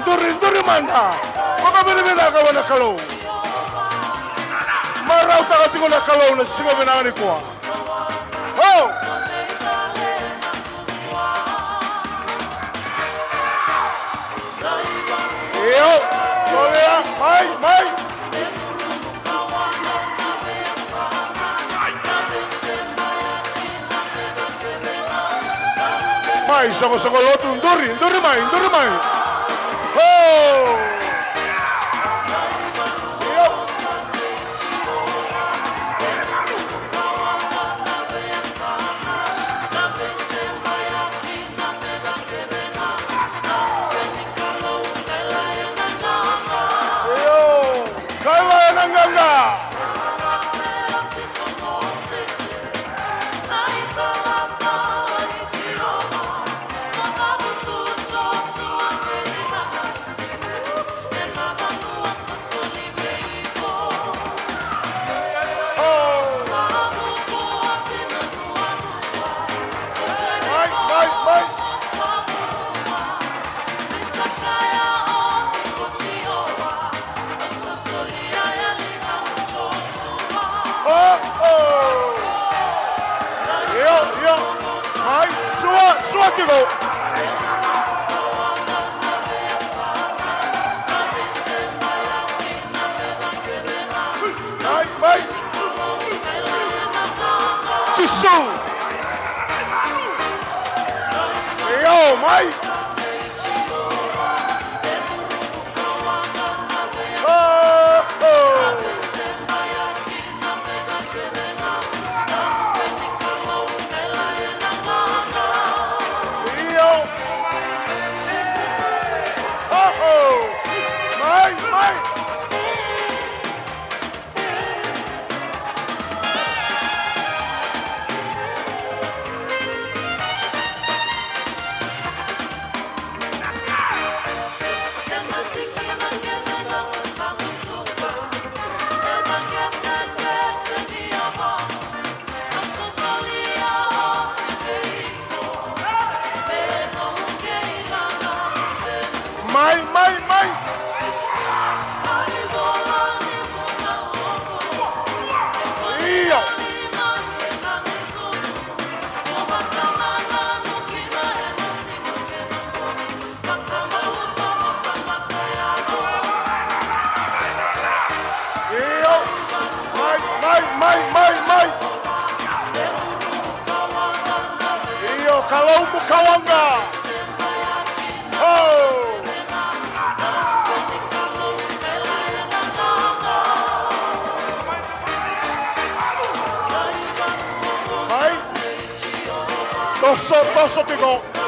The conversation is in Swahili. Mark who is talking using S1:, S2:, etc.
S1: Duri mana. Maka bina ka wana kalau. Marau taka tiko na kalau na singo bina ni kwa. Oh. Yo, olha, mai. Mai, sama lotu, duri mai. Oh! Suatigo. Vai. Tissou. Yo, mais. Mai. Iyo. Mai. Iyo, kalau bukawanga. Oh. Dosso tigo.